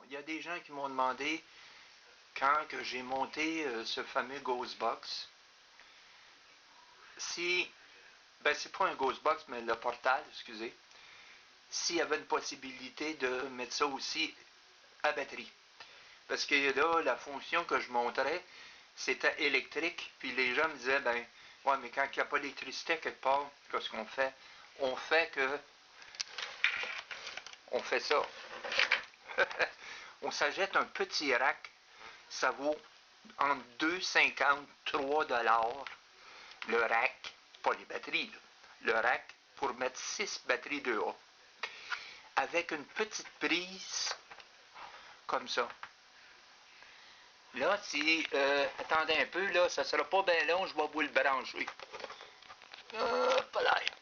il y a des gens qui m'ont demandé, quand que j'ai monté ce fameux Ghostbox, si, ben c'est pas un Ghostbox, mais le portal, excusez, s'il y avait une possibilité de mettre ça aussi à batterie. Parce que là, la fonction que je montrais, c'était électrique, puis les gens me disaient, ben, ouais, mais quand il n'y a pas d'électricité quelque part, qu'est-ce qu'on fait? On fait ça. On s'achète un petit rack, ça vaut entre 2,50 $3 le rack, pas les batteries, là, le rack pour mettre 6 batteries 2A. Avec une petite prise comme ça. Là, si, attendez un peu, là, ça sera pas bien long, je vais vous le brancher.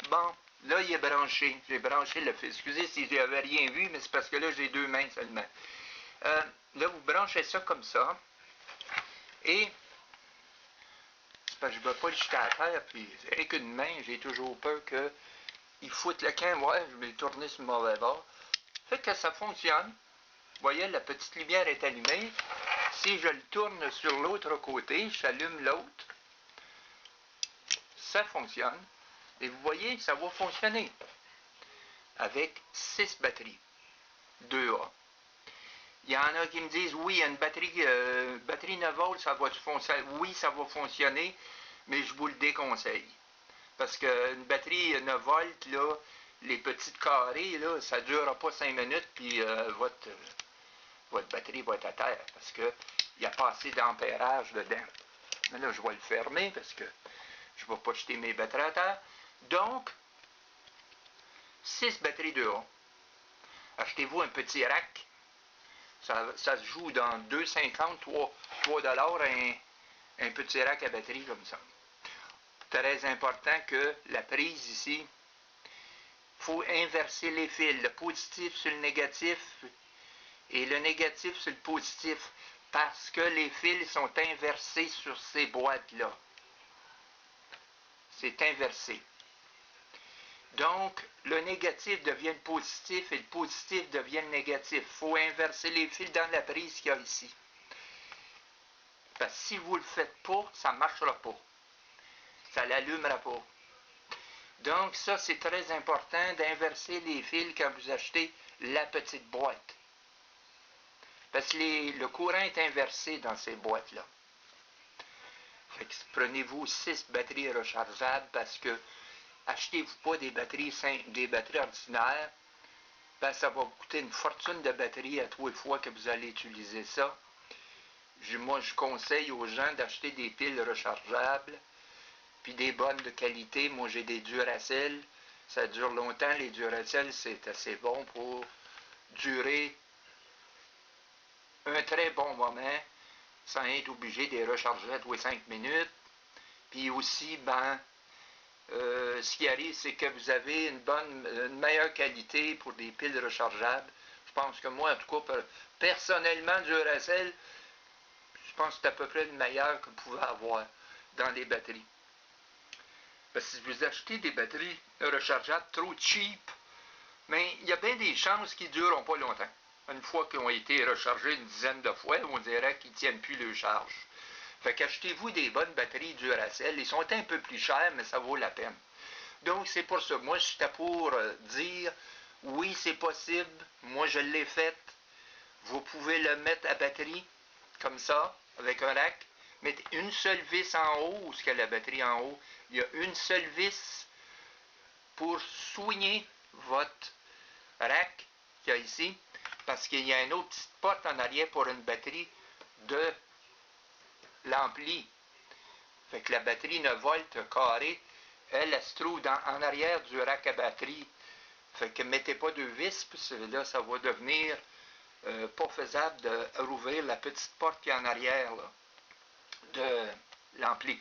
Bon, là, il est branché. J'ai branché le fil. Excusez si j'avais rien vu, mais c'est parce que là, j'ai deux mains seulement. Là, vous branchez ça comme ça. Et, c'est parce que je ne veux pas le jeter à terre, puis avec une main, j'ai toujours peur qu'il foute le camp. Ouais, je vais le tourner sur le mauvais bord. Fait que ça fonctionne. Vous voyez, la petite lumière est allumée. Si je le tourne sur l'autre côté, j'allume l'autre. Ça fonctionne. Et vous voyez, ça va fonctionner. Avec 6 batteries. 2A. Il y en a qui me disent, oui, une batterie 9 volts, ça va fonctionner. Oui, ça va fonctionner, mais je vous le déconseille. Parce qu'une batterie 9 volts, là, les petites carrées, là, ça ne durera pas 5 minutes, puis votre batterie va être à terre. Parce qu'il n'y a pas assez d'ampérage dedans. Mais là, je vais le fermer parce que je ne vais pas jeter mes batteries à terre. Donc, 6 batteries 2A. Achetez-vous un petit rack. Ça se joue dans 2,50, 3 $, un petit rack à batterie comme ça. Très important que la prise ici, il faut inverser les fils, le positif sur le négatif et le négatif sur le positif, parce que les fils sont inversés sur ces boîtes-là. C'est inversé. Donc, le négatif devient le positif et le positif devient le négatif. Il faut inverser les fils dans la prise qu'il y a ici. Parce que si vous ne le faites pas, ça ne marchera pas. Ça ne l'allumera pas. Donc, ça, c'est très important d'inverser les fils quand vous achetez la petite boîte. Parce que le courant est inversé dans ces boîtes-là. Prenez-vous 6 batteries rechargeables parce que achetez-vous pas des batteries ordinaires, ben ça va vous coûter une fortune de batterie à tous les fois que vous allez utiliser ça. Moi, je conseille aux gens d'acheter des piles rechargeables, puis des bonnes de qualité. Moi, j'ai des Duracell. Ça dure longtemps. Les Duracell, c'est assez bon pour durer un très bon moment sans être obligé de les recharger à tous les 5 minutes. Puis aussi, ce qui arrive, c'est que vous avez une meilleure qualité pour des piles rechargeables. Je pense que moi, en tout cas, personnellement, Duracell, je pense que c'est à peu près le meilleur que vous pouvez avoir dans les batteries. Parce que si vous achetez des batteries rechargeables trop cheap, mais il y a bien des chances qu'ils ne dureront pas longtemps. Une fois qu'ils ont été rechargés une dizaine de fois, on dirait qu'ils ne tiennent plus le charge. Fait qu'achetez-vous des bonnes batteries Duracell. Ils sont un peu plus chers, mais ça vaut la peine. Donc, c'est pour ça. Moi, j'étais pour dire, oui, c'est possible. Moi, je l'ai fait. Vous pouvez le mettre à batterie, comme ça, avec un rack. Mettez une seule vis en haut, où est-ce qu'il y a la batterie en haut. Il y a une seule vis pour soigner votre rack qu'il y a ici. Parce qu'il y a une autre petite porte en arrière pour une batterie de l'ampli. Fait que la batterie 9 volts carré, elle se trouve en arrière du rack à batterie. Fait que mettez pas de vis, puis là, ça va devenir pas faisable de rouvrir la petite porte qui est en arrière là, de l'ampli.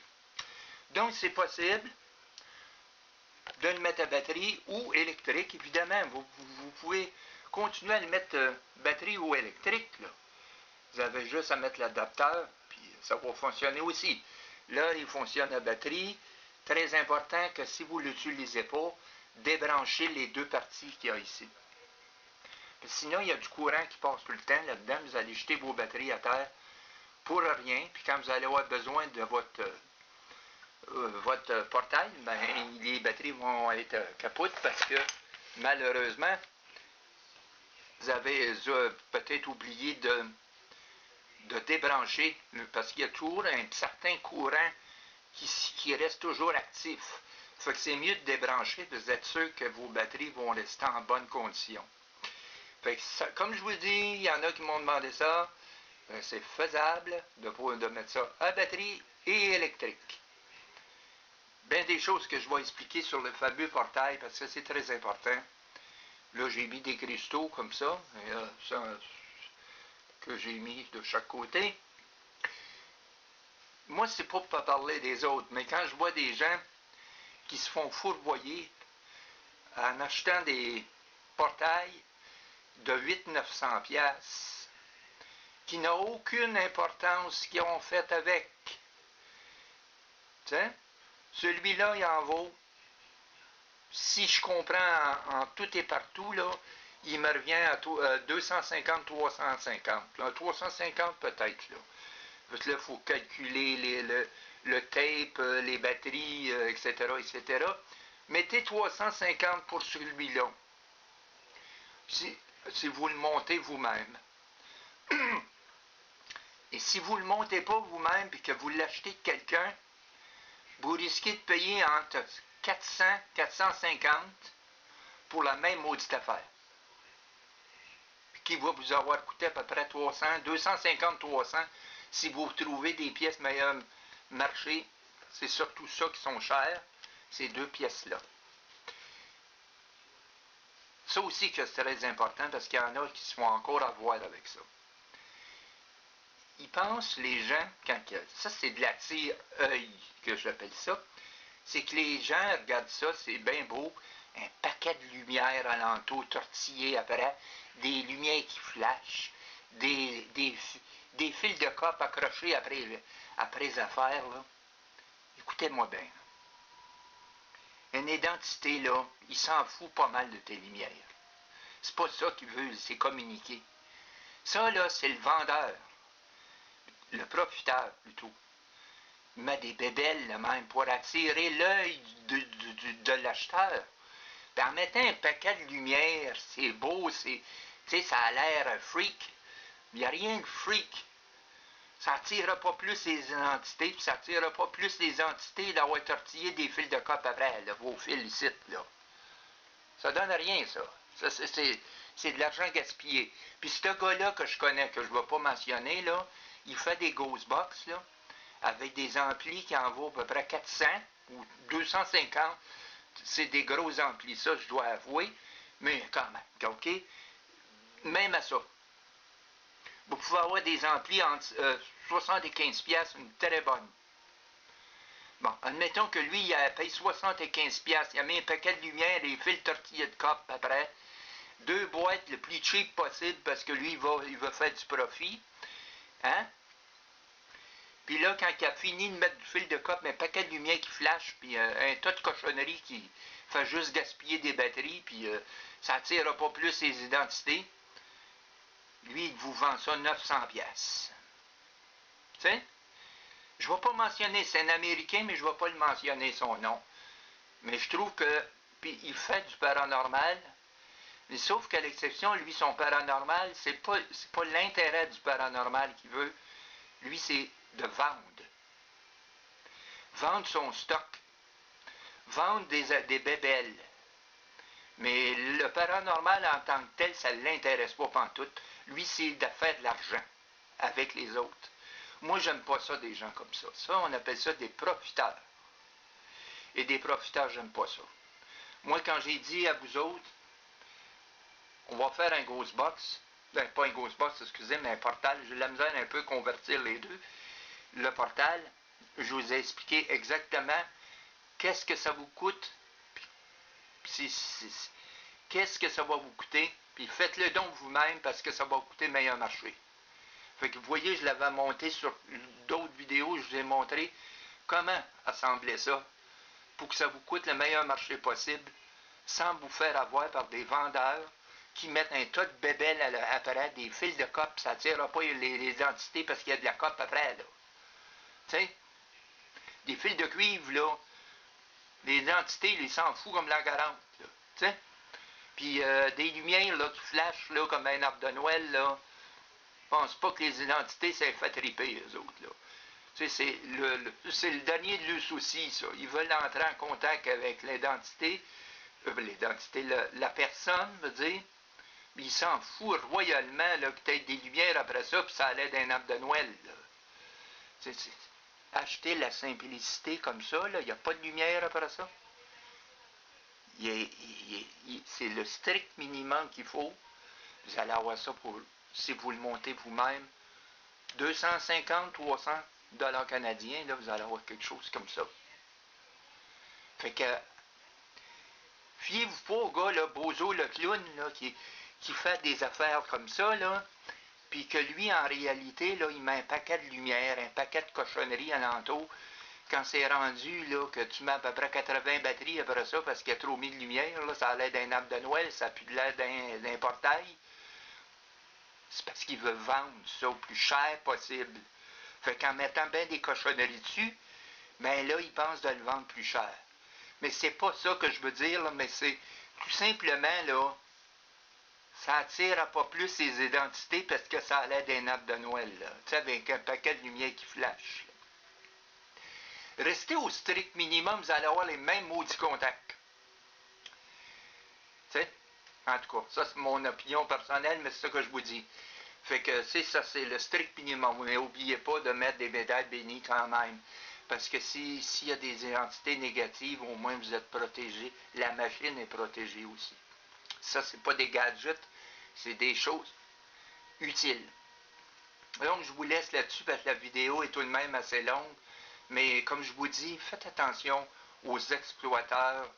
Donc, c'est possible de le mettre à batterie ou électrique, évidemment. Vous pouvez continuer à le mettre batterie ou électrique, là. Vous avez juste à mettre l'adapteur, puis ça va fonctionner aussi. Là, il fonctionne à batterie. Très important que si vous ne l'utilisez pas, débranchez les deux parties qu'il y a ici. Sinon, il y a du courant qui passe tout le temps là-dedans. Vous allez jeter vos batteries à terre pour rien. Puis quand vous allez avoir besoin de votre portail, ben, les batteries vont être capotes parce que malheureusement, vous avez peut-être oublié de débrancher parce qu'il y a toujours un certain courant qui reste toujours actif. Fait que c'est mieux de débrancher, de vous être sûr que vos batteries vont rester en bonne condition. Fait que ça, comme je vous dis, il y en a qui m'ont demandé ça. C'est faisable de mettre ça à batterie et électrique. Bien des choses que je vais expliquer sur le fameux portail parce que c'est très important. Là, j'ai mis des cristaux comme ça, ça que j'ai mis de chaque côté. Moi, c'est pas pour parler des autres, mais quand je vois des gens qui se font fourvoyer en achetant des portails de 800-900$, qui n'ont aucune importance ce qu'ils ont fait avec. T'sais? Celui-là, il en vaut, si je comprends en tout et partout, là, il me revient à 250-350. 350 peut-être, là. Parce que là, il faut calculer le tape, les batteries, etc., etc. Mettez 350 pour celui-là. Si vous le montez vous-même. Et si vous ne le montez pas vous-même et que vous l'achetez de quelqu'un, vous risquez de payer entre 400 et 450 pour la même maudite affaire. Qui va vous avoir coûté à peu près 300, 250-300 si vous trouvez des pièces meilleur marché. C'est surtout ça qui sont chères, ces deux pièces-là. Ça aussi que c'est très important parce qu'il y en a qui se font encore avoir avec ça. Ils pensent, les gens, ça c'est de la tire-œil que j'appelle ça, c'est que les gens regardent ça, c'est bien beau, un paquet de lumière alentour, tortillé après, des lumières qui flashent, des fils de cope accrochés après les affaires, là. Écoutez-moi bien. Une identité, là, il s'en fout pas mal de tes lumières. C'est pas ça qu'il veut, c'est communiquer. Ça, là, c'est le vendeur. Le profiteur, plutôt. Il met des bébelles, là, même, pour attirer l'œil de l'acheteur. Puis en mettant un paquet de lumière, c'est beau, ça a l'air freak. Il n'y a rien de freak. Ça n'attirera pas plus les identités, puis ça n'attirera pas plus les entités d'avoir tortillé des fils de cope après, là, vos fils ici, là. Ça donne rien, ça. C'est de l'argent gaspillé. Puis ce gars-là que je connais, que je ne vais pas mentionner, là, il fait des Ghostbox, là, avec des amplis qui en vaut à peu près 400 ou 250. C'est des gros amplis, ça, je dois avouer. Mais quand même, OK? Même à ça. Vous pouvez avoir des amplis entre 75$, une très bonne. Bon, admettons que lui, il paye 75$, il a mis un paquet de lumière, des fils tortillés de cope après, 2 boîtes le plus cheap possible parce que lui, il va faire du profit. Hein? Puis là, quand il a fini de mettre du fil de cope, un paquet de lumière qui flash, puis un tas de cochonneries qui fait juste gaspiller des batteries, puis ça n'attirera pas plus ses identités, lui, il vous vend ça 900$. Tu sais? Je ne vais pas mentionner, c'est un Américain, mais je ne vais pas le mentionner son nom. Mais je trouve que, puis il fait du paranormal, mais sauf qu'à l'exception, lui, son paranormal, c'est pas l'intérêt du paranormal qu'il veut. Lui, c'est de vendre. Vendre son stock. Vendre des bébelles. Mais le paranormal en tant que tel, ça ne l'intéresse pas pantoute. Lui, c'est de faire de l'argent avec les autres. Moi, j'aime pas ça, des gens comme ça. Ça, on appelle ça des profiteurs. Et des profiteurs, j'aime pas ça. Moi, quand j'ai dit à vous autres, on va faire un Ghostbox, pas un Ghostbox, excusez, mais un portal, j'ai la misère un peu à convertir les deux. Le portal, je vous ai expliqué exactement qu'est-ce que ça vous coûte, qu'est-ce que ça va vous coûter, puis faites-le donc vous-même parce que ça va vous coûter meilleur marché. Fait que vous voyez, je l'avais monté sur d'autres vidéos, je vous ai montré comment assembler ça pour que ça vous coûte le meilleur marché possible sans vous faire avoir par des vendeurs qui mettent un tas de bébelles après, des fils de cope, ça n'attirera pas les entités parce qu'il y a de la cope après, là. Tu sais? Des fils de cuivre, là, les entités, ils s'en foutent comme la garante, là. Tu sais? Puis des lumières, là, qui flashent, là, comme un arbre de Noël, là, je pense pas que les identités, ça les fait triper, eux autres, là. Tu sais, c'est le dernier de leurs soucis, ça. Ils veulent entrer en contact avec l'identité, la personne, veut dire, mais ils s'en foutent royalement, là, que tu aies des lumières après ça, puis ça allait d'un arbre de Noël, là. Acheter la simplicité comme ça, là, il n'y a pas de lumière après ça. C'est le strict minimum qu'il faut. Vous allez avoir ça pour, si vous le montez vous-même, 250, 300 $ canadiens, là, vous allez avoir quelque chose comme ça. Fait que, fiez-vous pas au gars, là, Bozo le clown, là, qui fait des affaires comme ça, là, puis que lui, en réalité, là, il met un paquet de lumière, un paquet de cochonneries alentour. Quand c'est rendu, là, que tu mets à peu près 80 batteries après ça, parce qu'il y a trop mis de lumière, là, ça a l'air d'un arbre de Noël, ça a plus de l'air d'un portail. C'est parce qu'il veut vendre ça au plus cher possible. Fait qu'en mettant bien des cochonneries dessus, ben là, il pense de le vendre plus cher. Mais c'est pas ça que je veux dire, là, mais c'est tout simplement, là, ça attire pas plus les identités parce que ça a l'air d'un arbre de Noël, là. Tu sais, avec un paquet de lumière qui flash. Là. Restez au strict minimum, vous allez avoir les mêmes maudits contacts. Tu sais? En tout cas, ça c'est mon opinion personnelle, mais c'est ça que je vous dis. Fait que c'est ça, c'est le strict minimum. Mais n'oubliez pas de mettre des médailles bénies quand même. Parce que s'il y a des entités négatives, au moins vous êtes protégé. La machine est protégée aussi. Ça, c'est pas des gadgets, c'est des choses utiles. Donc, je vous laisse là-dessus parce que la vidéo est tout de même assez longue. Mais comme je vous dis, faites attention aux exploiteurs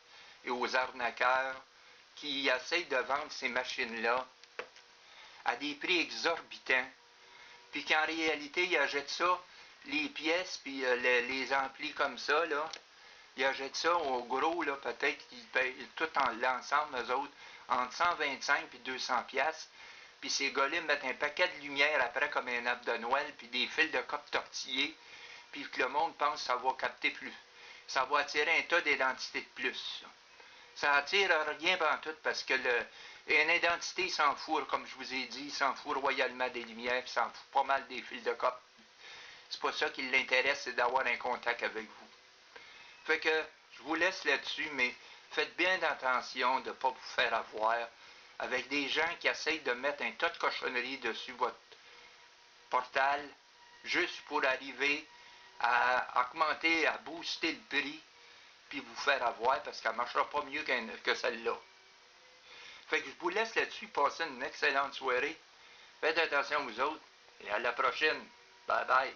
et aux arnaqueurs qui essayent de vendre ces machines-là à des prix exorbitants, puis qu'en réalité, ils achètent ça, les pièces, puis les amplis comme ça, là, ils achètent ça au gros, là, peut-être qu'ils payent tout l'ensemble, eux autres, entre 125 et 200 pièces. Puis ces gars-là mettent un paquet de lumière après comme un arbre de Noël, puis des fils de cope tortillés, puis que le monde pense que ça va capter plus. Ça va attirer un tas d'identités de plus. Ça attire rien pantoute parce que une identité s'en fout, comme je vous ai dit, il s'en fout royalement des lumières, puis s'en fout pas mal des fils de cope. C'est pas ça qui l'intéresse, c'est d'avoir un contact avec vous. Fait que je vous laisse là-dessus, mais faites bien attention de ne pas vous faire avoir avec des gens qui essayent de mettre un tas de cochonneries dessus votre portal juste pour arriver à augmenter, à booster le prix, puis vous faire avoir parce qu'elle ne marchera pas mieux que celle-là. Fait que je vous laisse là-dessus, passez une excellente soirée. Faites attention aux autres et à la prochaine. Bye bye.